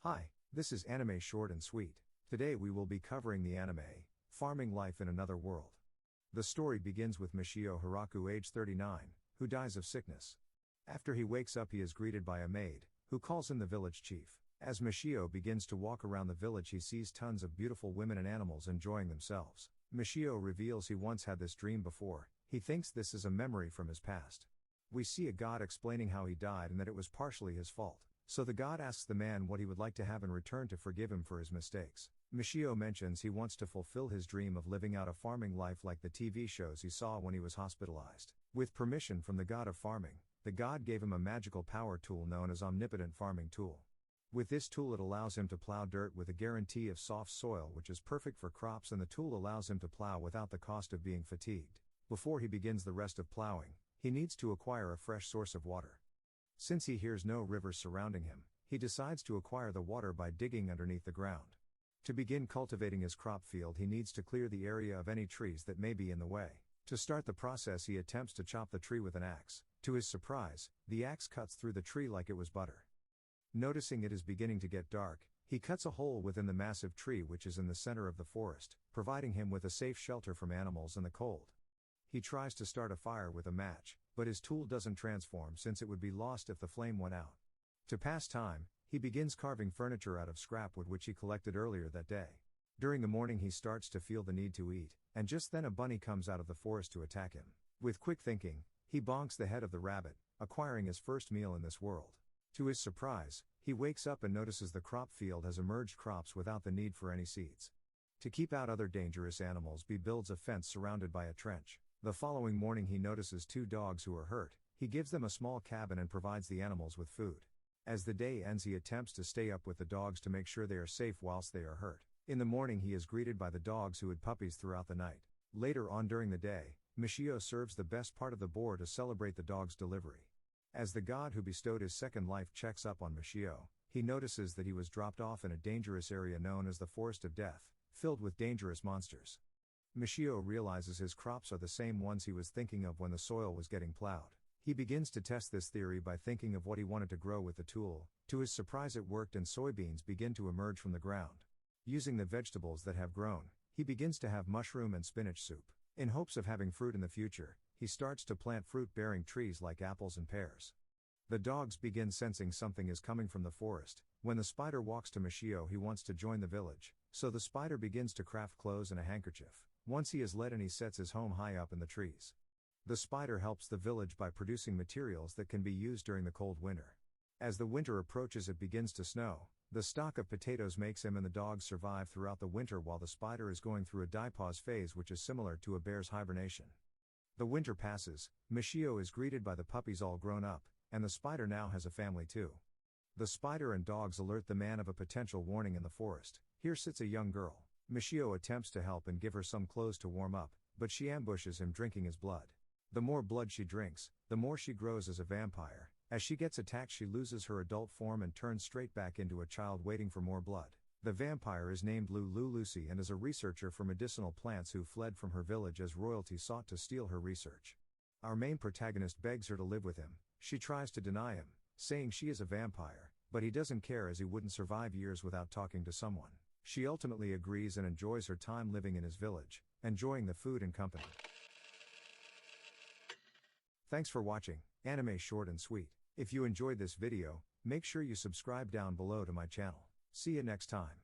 Hi, this is Anime Short and Sweet. Today we will be covering the anime, Farming Life in Another World. The story begins with Machio Hiraku, age 39, who dies of sickness. After he wakes up, he is greeted by a maid, who calls him the village chief. As Machio begins to walk around the village, he sees tons of beautiful women and animals enjoying themselves. Machio reveals he once had this dream before. He thinks this is a memory from his past. We see a god explaining how he died and that it was partially his fault. So the god asks the man what he would like to have in return to forgive him for his mistakes. Machio mentions he wants to fulfill his dream of living out a farming life like the TV shows he saw when he was hospitalized. With permission from the god of farming, the god gave him a magical power tool known as Omnipotent Farming Tool. With this tool, it allows him to plow dirt with a guarantee of soft soil, which is perfect for crops, and the tool allows him to plow without the cost of being fatigued. Before he begins the rest of plowing, he needs to acquire a fresh source of water. Since he hears no rivers surrounding him, he decides to acquire the water by digging underneath the ground. To begin cultivating his crop field, he needs to clear the area of any trees that may be in the way. To start the process, he attempts to chop the tree with an axe. To his surprise, the axe cuts through the tree like it was butter. Noticing it is beginning to get dark, he cuts a hole within the massive tree which is in the center of the forest, providing him with a safe shelter from animals and the cold. He tries to start a fire with a match, but his tool doesn't transform since it would be lost if the flame went out. To pass time, he begins carving furniture out of scrap wood which he collected earlier that day. During the morning, he starts to feel the need to eat, and just then a bunny comes out of the forest to attack him. With quick thinking, he bonks the head of the rabbit, acquiring his first meal in this world. To his surprise, he wakes up and notices the crop field has emerged crops without the need for any seeds. To keep out other dangerous animals, he builds a fence surrounded by a trench. The following morning, he notices two dogs who are hurt. He gives them a small cabin and provides the animals with food. As the day ends, he attempts to stay up with the dogs to make sure they are safe whilst they are hurt. In the morning, he is greeted by the dogs who had puppies throughout the night. Later on during the day, Machio serves the best part of the board to celebrate the dog's delivery. As the god who bestowed his second life checks up on Machio, he notices that he was dropped off in a dangerous area known as the Forest of Death, filled with dangerous monsters. Machio realizes his crops are the same ones he was thinking of when the soil was getting plowed. He begins to test this theory by thinking of what he wanted to grow with the tool. To his surprise, it worked and soybeans begin to emerge from the ground. Using the vegetables that have grown, he begins to have mushroom and spinach soup. In hopes of having fruit in the future, he starts to plant fruit-bearing trees like apples and pears. The dogs begin sensing something is coming from the forest. When the spider walks to Machio, he wants to join the village, so the spider begins to craft clothes and a handkerchief. Once he is led and he sets his home high up in the trees. The spider helps the village by producing materials that can be used during the cold winter. As the winter approaches, it begins to snow. The stock of potatoes makes him and the dogs survive throughout the winter while the spider is going through a diapause phase, which is similar to a bear's hibernation. The winter passes, Machio is greeted by the puppies all grown up, and the spider now has a family too. The spider and dogs alert the man of a potential warning in the forest. Here sits a young girl. Machio attempts to help and give her some clothes to warm up, but she ambushes him, drinking his blood. The more blood she drinks, the more she grows as a vampire. As she gets attacked, she loses her adult form and turns straight back into a child waiting for more blood. The vampire is named Lulu Lucy and is a researcher for medicinal plants who fled from her village as royalty sought to steal her research. Our main protagonist begs her to live with him. She tries to deny him, saying she is a vampire, but he doesn't care as he wouldn't survive years without talking to someone. She ultimately agrees and enjoys her time living in his village, enjoying the food and company. Thanks for watching, Anime Short and Sweet. If you enjoyed this video, make sure you subscribe down below to my channel. See you next time.